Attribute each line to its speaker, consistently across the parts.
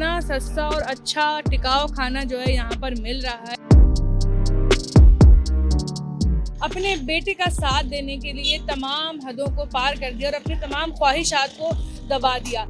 Speaker 1: इतना सस्ता और अच्छा टिकाऊ खाना जो है यहाँ पर मिल रहा है। अपने बेटे का साथ देने के लिए तमाम हदों को पार कर दिया और अपनी तमाम ख्वाहिशात को दबा दिया।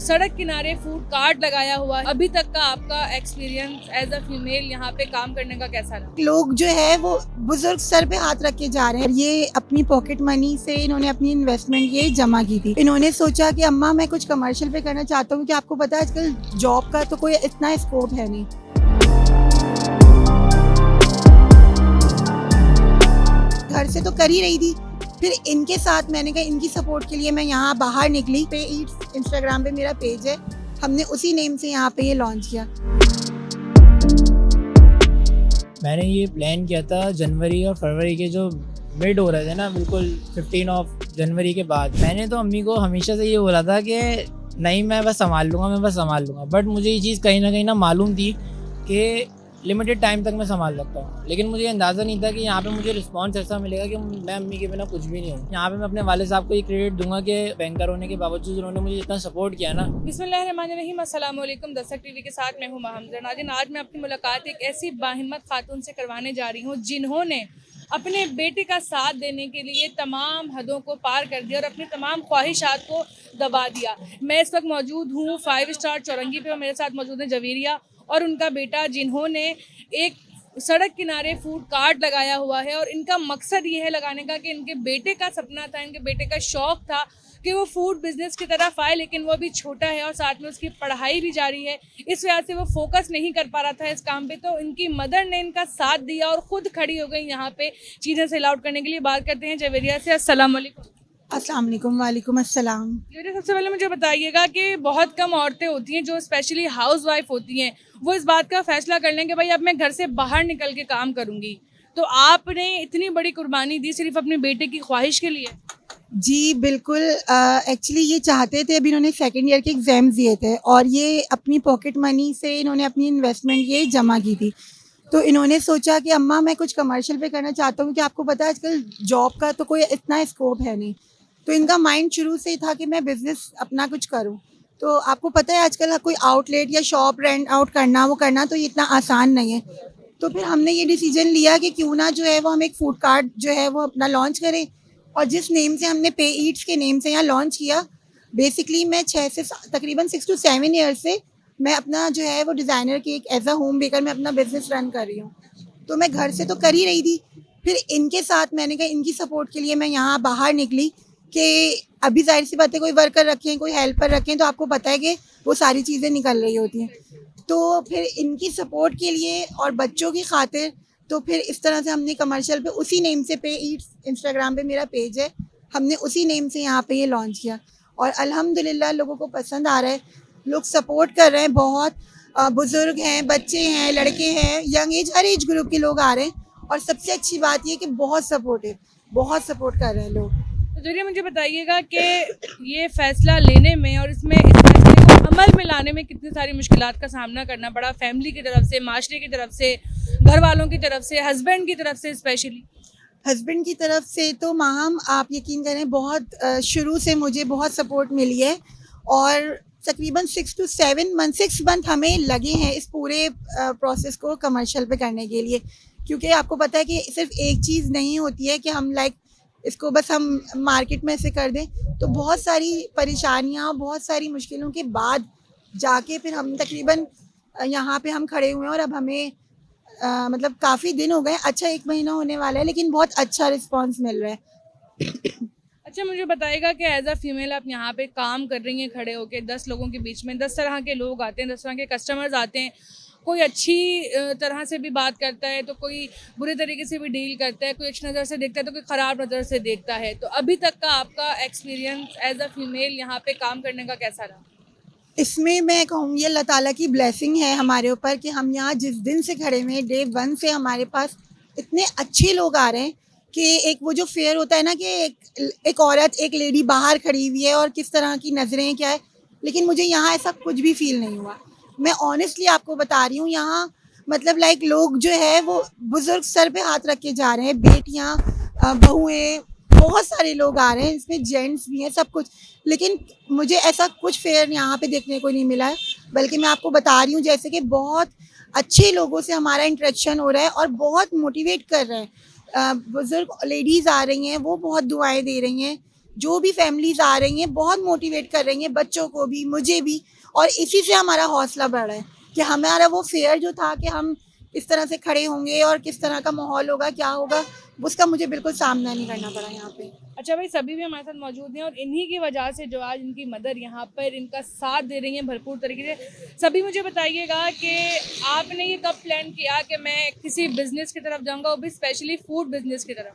Speaker 1: सड़क किनारे फूड कार्ट लगाया हुआ है। अभी तक का आपका एक्सपीरियंस एज अ फीमेल यहाँ पे काम करने का कैसा रहा?
Speaker 2: लोग जो है वो बुजुर्ग सर पे हाथ रख के जा रहे हैं। ये अपनी पॉकेट मनी से इन्होंने अपनी इन्वेस्टमेंट ये जमा की थी। इन्होंने सोचा कि अम्मा मैं कुछ कमर्शियल पे करना चाहता हूँ, कि आपको पता है आजकल जॉब का तो कोई इतना स्कोप है नहीं। घर से तो कर ही रही थी, फिर इनके साथ मैंने कहा इनकी सपोर्ट के लिए मैं यहाँ बाहर निकली। पे ईट्स इंस्टाग्राम पे मेरा पेज है, हमने उसी नेम से यहाँ पे ये लॉन्च किया।
Speaker 3: मैंने ये प्लान किया था जनवरी और फरवरी के जो मिड हो रहे थे ना, बिल्कुल 15 जनवरी के बाद। मैंने तो अम्मी को हमेशा से ये बोला था कि नहीं मैं बस संभाल लूँगा। बट मुझे ये चीज़ कहीं ना मालूम थी कि लिमिटेड टाइम तक मैं संभाल सकता हूँ, लेकिन मुझे अंदाज़ा नहीं था कि यहाँ पे मुझे रिस्पांस ऐसा मिलेगा कि मैं अम्मी के बिना कुछ भी नहीं हूँ। यहाँ पे मैं अपने वाले साहब को ये क्रेडिट दूंगा कि बैंकर होने के बावजूद उन्होंने मुझे इतना सपोर्ट किया ना।
Speaker 1: बिस्मिल्लाहिर्रहमानिर्रहीम, अस्सलाम वालेकुम। दस्तक टीवी के साथ मैं हूँ महमूदा नाज़रीन। आज मैं अपनी मुलाकात एक ऐसी बाहिम्मत खातून से करवाने जा रही हूँ जिन्होंने अपने बेटे का साथ देने के लिए तमाम हदों को पार कर दिया और अपनी तमाम ख्वाहिशात को दबा दिया। मैं इस वक्त मौजूद हूँ 5 स्टार चौरंगी पे और मेरे साथ मौजूद है जवेरिया और उनका बेटा, जिन्होंने एक सड़क किनारे फूड कार्ट लगाया हुआ है। और इनका मकसद ये है लगाने का कि इनके बेटे का सपना था, इनके बेटे का शौक़ था कि वो फूड बिज़नेस की तरफ आए, लेकिन वो अभी छोटा है और साथ में उसकी पढ़ाई भी जारी है। इस वजह से वो फोकस नहीं कर पा रहा था इस काम पे। तो इनकी मदर ने इनका साथ दिया और ख़ुद खड़ी हो गई यहाँ पे चीज़ें सेल आउट करने के लिए। बात करते हैं जवेरिया से। अस्सलाम वालेकुम।
Speaker 2: अस्सलाम वालेकुम। वालेकुम अस्सलाम।
Speaker 1: सबसे पहले मुझे बताइएगा कि बहुत कम औरतें होती हैं जो स्पेशली हाउस वाइफ होती हैं, वो इस बात का फैसला कर लें कि भाई अब मैं घर से बाहर निकल के काम करूँगी, तो आपने इतनी बड़ी कुर्बानी दी सिर्फ अपने बेटे की ख्वाहिश के लिए?
Speaker 2: जी बिल्कुल। एक्चुअली ये चाहते थे, अभी इन्होंने सेकेंड ईयर के एग्ज़ाम्स दिए थे और ये अपनी पॉकेट मनी से इन्होंने अपनी इन्वेस्टमेंट ये जमा की थी। तो इन्होंने सोचा कि अम्मा मैं कुछ कमर्शियल पे करना चाहता हूँ, कि आपको पता है आजकल जॉब का तो कोई इतना स्कोप है नहीं। तो इनका माइंड शुरू से ही था कि मैं बिज़नेस अपना कुछ करूँ। तो आपको पता है आजकल कोई आउटलेट या शॉप रेंट आउट करना तो ये इतना आसान नहीं है। तो फिर हमने ये डिसीजन लिया कि क्यों ना जो है वो हम एक फूड कार्ट जो है वो अपना लॉन्च करें। और जिस नेम से हमने पे ईट्स के नेम से यहाँ लॉन्च किया, बेसिकली मैं तकरीबन 6 to 7 ईयर्स से मैं अपना जो है वो डिज़ाइनर की एक एज अ होम बेकर मैं अपना बिज़नेस रन कर रही हूँ। तो मैं घर से तो कर ही रही थी, फिर इनके साथ मैंने कहा इनकी सपोर्ट के लिए मैं यहाँ बाहर निकली कि अभी जाहिर सी बात है कोई वर्कर रखें, कोई हेल्पर रखें, तो आपको पता है कि वो सारी चीज़ें निकल रही होती हैं। तो फिर इनकी सपोर्ट के लिए और बच्चों की खातिर तो फिर इस तरह से हमने कमर्शियल पे उसी नेम से पे ईट्स इंस्टाग्राम पे मेरा पेज है, हमने उसी नेम से यहाँ पे ये लॉन्च किया और अल्हम्दुलिल्लाह लोगों को पसंद आ रहा है, लोग सपोर्ट कर रहे हैं बहुत। बुज़ुर्ग हैं, बच्चे हैं, लड़के हैं, यंग एज, हर एज ग्रुप के लोग आ रहे हैं और सबसे अच्छी बात ये कि बहुत सपोर्ट कर रहे हैं लोग।
Speaker 1: तो जरिए मुझे बताइएगा कि ये फ़ैसला लेने में और इसमें इस फैसले को अमल में लाने में कितनी सारी मुश्किलात का सामना करना पड़ा, फैमिली की तरफ से, माशरे की तरफ से, घर वालों की तरफ से, हस्बैंड की तरफ से स्पेशली?
Speaker 2: हस्बैंड की तरफ से तो माहम आप यकीन करें बहुत शुरू से मुझे बहुत सपोर्ट मिली है और तकरीबन 6 मंथ हमें लगे हैं इस पूरे प्रोसेस को कमर्शियल पे करने के लिए, क्योंकि आपको पता है कि सिर्फ एक चीज़ नहीं होती है कि हम इसको बस हम मार्केट में ऐसे कर दें। तो बहुत सारी परेशानियाँ, बहुत सारी मुश्किलों के बाद जाके फिर हम तकरीबन यहाँ पे हम खड़े हुए हैं और अब हमें मतलब काफ़ी दिन हो गए, अच्छा 1 महीना होने वाला है, लेकिन बहुत अच्छा रिस्पांस मिल रहा है।
Speaker 1: अच्छा मुझे बताइएगा कि एज अ फीमेल आप यहाँ पे काम कर रही हैं खड़े होके 10 लोगों के बीच में, 10 तरह के लोग आते हैं, 10 तरह के कस्टमर्स आते हैं। कोई अच्छी तरह से भी बात करता है तो कोई बुरे तरीके से भी डील करता है, कोई अच्छी नज़र से देखता है तो कोई ख़राब नज़र से देखता है। तो अभी तक का आपका एक्सपीरियंस एज अ फीमेल यहाँ पे काम करने का कैसा रहा?
Speaker 2: इसमें मैं कहूँगी अल्लाह ताला की ब्लेसिंग है हमारे ऊपर कि हम यहाँ जिस दिन से खड़े हुए हैं, डे 1 से हमारे पास इतने अच्छे लोग आ रहे हैं कि एक वो जो फेयर होता है ना कि एक औरत, एक लेडी बाहर खड़ी हुई है और किस तरह की नज़रें क्या है, लेकिन मुझे यहाँ ऐसा कुछ भी फील नहीं हुआ। मैं ऑनेस्टली आपको बता रही हूँ, यहाँ मतलब लोग जो है वो बुज़ुर्ग सर पे हाथ रख के जा रहे हैं, बेटियाँ, बहुएँ, बहुत सारे लोग आ रहे हैं, इसमें जेंट्स भी हैं, सब कुछ। लेकिन मुझे ऐसा कुछ फेयर यहाँ पे देखने को नहीं मिला है, बल्कि मैं आपको बता रही हूँ जैसे कि बहुत अच्छे लोगों से हमारा इंटरेक्शन हो रहा है और बहुत मोटिवेट कर रहे हैं। बुजुर्ग लेडीज़ आ रही हैं, वो बहुत दुआएं दे रही हैं। जो भी फैमिलीज़ आ रही हैं बहुत मोटिवेट कर रही हैं, बच्चों को भी, मुझे भी। और इसी से हमारा हौसला बढ़ रहा है कि हमारा वो फेयर जो था कि हम किस तरह से खड़े होंगे और किस तरह का माहौल होगा, क्या होगा, उसका मुझे बिल्कुल सामना नहीं करना पड़ा यहाँ पे।
Speaker 1: अच्छा भाई, सभी भी हमारे साथ मौजूद हैं और इन्हीं की वजह से जो आज इनकी मदर यहाँ पर इनका साथ दे रही हैं भरपूर तरीके से। सभी मुझे बताइएगा कि आपने ये कब प्लान किया कि मैं किसी बिजनेस की तरफ जाऊँगा, वो भी स्पेशली फूड बिजनेस की तरफ?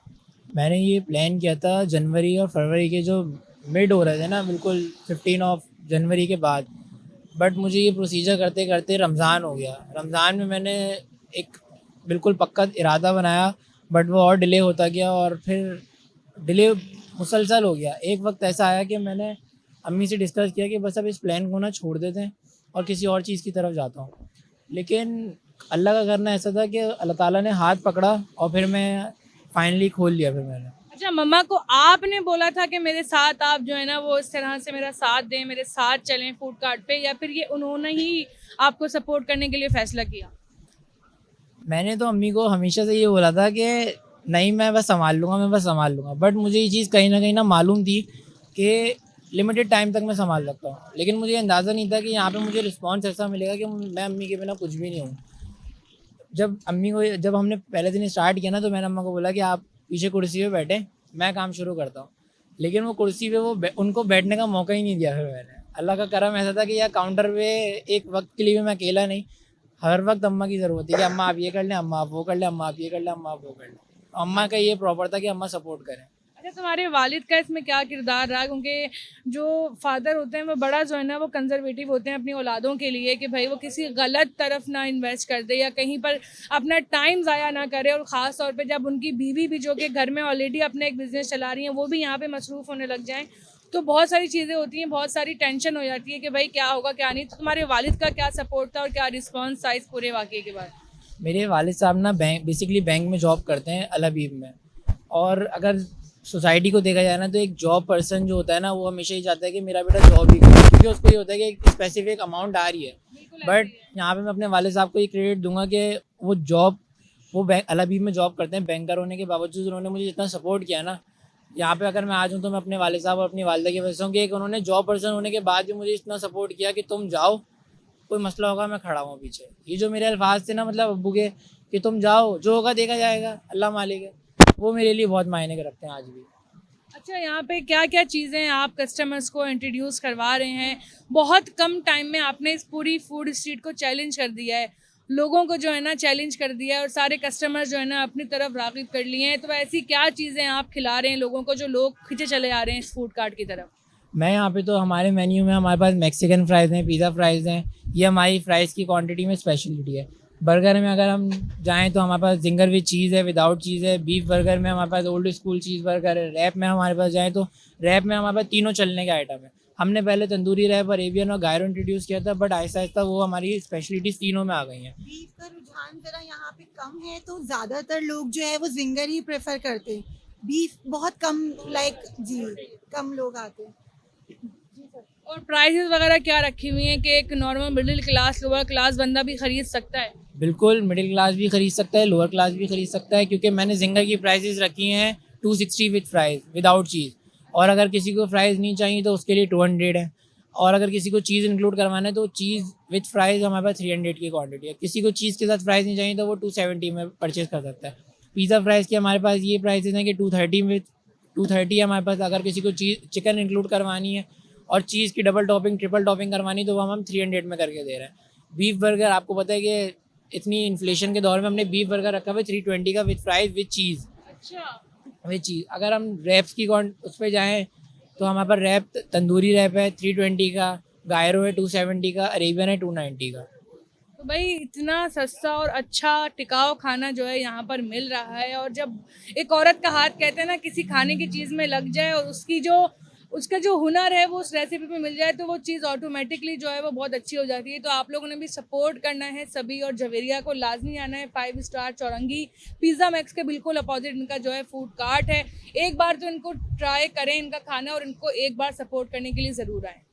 Speaker 3: मैंने ये प्लान किया था जनवरी और फरवरी के जो मिड हो रहे थे ना, बिल्कुल 15 ऑफ जनवरी के बाद। बट मुझे ये प्रोसीजर करते करते रमज़ान हो गया। रमज़ान में मैंने एक बिल्कुल पक्का इरादा बनाया, बट वो और डिले होता गया और फिर डिले मुसलसल हो गया। एक वक्त ऐसा आया कि मैंने अम्मी से डिस्कस किया कि बस अब इस प्लान को ना छोड़ देते हैं और किसी और चीज़ की तरफ जाता हूँ। लेकिन अल्लाह का करना ऐसा था कि अल्लाह ताला ने हाथ पकड़ा और फिर मैं फाइनली खोल लिया फिर मैंने।
Speaker 1: अच्छा, मम्मा को आपने बोला था कि मेरे साथ आप जो है ना वो इस तरह से मेरा साथ दें, मेरे साथ चलें फूड कार्ट पे, या फिर ये उन्होंने ही आपको सपोर्ट करने के लिए फैसला किया?
Speaker 3: मैंने तो अम्मी को हमेशा से ये बोला था कि नहीं, मैं बस संभाल लूँगा, मैं बस संभाल लूँगा। बट मुझे ये चीज़ कहीं ना मालूम थी कि लिमिटेड टाइम तक मैं संभाल सकता हूँ। लेकिन मुझे अंदाज़ा नहीं था कि यहाँ पे मुझे रिस्पॉन्स ऐसा मिलेगा कि मैं अम्मी के बिना कुछ भी नहीं हूँ। जब हमने पहले दिन स्टार्ट किया ना, तो मैंने अम्मा को बोला कि आप पीछे कुर्सी पे बैठे, मैं काम शुरू करता हूँ। लेकिन वो कुर्सी पे उनको बैठने का मौका ही नहीं दिया। फिर मैंने, अल्लाह का करम ऐसा था कि यार काउंटर पे एक वक्त के लिए भी मैं अकेला नहीं, हर वक्त अम्मा की ज़रूरत है कि अम्मा आप ये कर लें, अम्मा आप वो कर लें, अम्मा आप ये कर लें, अम्मा आप वो कर लें। अम्मा का ये प्रॉपर था कि अम्मा सपोर्ट करें।
Speaker 1: अच्छा, तुम्हारे वालिद का इसमें क्या किरदार रहा? क्योंकि जो फादर होते हैं वो बड़ा जो है ना वो कंजर्वेटिव होते हैं अपनी औलादों के लिए, कि भाई वो किसी गलत तरफ ना इन्वेस्ट कर दे या कहीं पर अपना टाइम ज़ाया ना करे। और ख़ास तौर पे जब उनकी बीवी भी जो कि घर में ऑलरेडी अपना एक बिज़नेस चला रही हैं, वो भी यहाँ पे मसरूफ़ होने लग जाएं, तो बहुत सारी चीज़ें होती हैं, बहुत सारी टेंशन हो जाती है कि भाई क्या होगा क्या नहीं। तो तुम्हारे वालिद का क्या सपोर्ट था और क्या रिस्पॉन्स था इस पूरे वाक़ये के बाद?
Speaker 3: मेरे वालिद साहब ना बेसिकली बैंक में जॉब करते हैं, अल हबीब में। और अगर सोसाइटी को देखा जाए ना, तो एक जॉब पर्सन जो होता है ना, वो हमेशा ही चाहता है कि मेरा बेटा जॉब ही करे, क्योंकि उसको ये होता है कि एक स्पेसिफिक अमाउंट आ रही है। बट यहाँ पे मैं अपने वालिद साहब को ये क्रेडिट दूंगा कि वो बैंक अल हबीब में जॉब करते हैं, बैंकर होने के बावजूद उन्होंने मुझे जितना सपोर्ट किया ना, यहाँ पे अगर मैं आज हूँ तो मैं अपने वालिद साहब और अपनी वालिदा की वजह से हूँ कि एक उन्होंने जॉब पर्सन होने के बाद भी मुझे इतना सपोर्ट किया कि तुम जाओ, कोई मसला होगा मैं खड़ा हूँ पीछे। ये जो मेरे अल्फाज थे ना, मतलब अब्बू के, कि तुम जाओ, जो होगा देखा जाएगा, अल्लाह मालिक है, वो मेरे लिए बहुत मायने रखते हैं आज भी।
Speaker 1: अच्छा, यहाँ पे क्या क्या चीज़ें आप कस्टमर्स को इंट्रोड्यूस करवा रहे हैं? बहुत कम टाइम में आपने इस पूरी फूड स्ट्रीट को चैलेंज कर दिया है, लोगों को जो है ना चैलेंज कर दिया है और सारे कस्टमर्स जो है ना अपनी तरफ राग़िब कर लिए हैं। तो ऐसी क्या चीज़ें आप खिला रहे हैं लोगों को जो लोग खिंचे चले आ रहे हैं इस फूड कार्ट की तरफ?
Speaker 3: मैं यहाँ पे तो हमारे मेन्यू में हमारे पास मैक्सिकन फ़्राइज़ हैं, पिज़्ज़ा फ़्राइज़ हैं, ये हमारी फ़्राइज़ की क्वांटिटी में स्पेशलिटी है। बर्गर में अगर हम जाएँ तो हमारे पास जिंगर विद चीज़ है, विदाउट चीज़ है। बीफ बर्गर में हमारे पास ओल्ड स्कूल चीज़ बर्गर है। रैप में हमारे पास जाएँ तो रैप में हमारे पास तीनों चलने के आइटम है। हमने पहले तंदूरी रैप, अरेबियन और गायरो इंट्रोड्यूस किया था, बट आहिस्ता आहिस्ता वो हमारी स्पेशलिटीज़ तीनों में आ गई हैं।
Speaker 2: बीफ का रुझान जरा यहाँ पे कम है, तो ज़्यादातर लोग जो है वो जिंगर ही प्रेफर करते हैं। बीफ बहुत कम, लाइक जी, कम लोग आते हैं।
Speaker 1: और प्राइसेस वगैरह क्या रखी हुई हैं कि एक normal middle class lower class बंदा भी ख़रीद सकता है?
Speaker 3: बिल्कुल, मिडिल क्लास भी खरीद सकता है, लोअर क्लास भी खरीद सकता है, क्योंकि मैंने जिंगर की प्राइसेस रखी हैं 260 विद फ्राइज़, विदाउट चीज़। और अगर किसी को फ्राइज़ नहीं चाहिए तो उसके लिए 200 है। और अगर किसी को चीज़ इंक्लूड करवाना है तो चीज़ विद फ्राइज़ हमारे पास 300 की क्वांटिटी है। किसी को चीज़ के साथ फ्राइज़ नहीं चाहिए तो वो 270 में परचेज़ कर सकता है। पिज़्ज़ा फ्राइज़ के हमारे पास ये प्राइसेस हैं कि 230 है हमारे पास। अगर किसी को चिकन इंक्लूड करवानी है और चीज़ की डबल टॉपिंग, ट्रिपल टॉपिंग करवानी तो वो हम 300 में करके दे रहे हैं। बीफ बर्गर, आपको पता है कि इतनी इन्फ्लेशन के दौर में हमने बीफ बर्गर रखा हुआ है 320 का विद फ्राइज़ विद चीज़।
Speaker 1: अच्छा,
Speaker 3: विद चीज़। अगर हम रैप्स की उस पर जाएँ तो हमारे पास रैप, तंदूरी रैप है 320 का, गायरो है 270 का, अरेबियन है 290 का।
Speaker 1: तो भाई इतना सस्ता और अच्छा टिकाऊ खाना जो है यहाँ पर मिल रहा है। और जब एक औरत का हाथ कहते हैं ना किसी खाने की चीज़ में लग जाए और उसका जो हुनर है वो उस रेसिपी पे मिल जाए तो वो चीज़ ऑटोमेटिकली जो है वो बहुत अच्छी हो जाती है। तो आप लोगों ने भी सपोर्ट करना है सभी, और जवेरिया को लाजमी आना है। 5 स्टार चौरंगी पिज़्ज़ा मैक्स के बिल्कुल अपोजिट इनका जो है फूड कार्ट है। एक बार तो इनको ट्राई करें इनका खाना, और इनको एक बार सपोर्ट करने के लिए ज़रूर आएँ।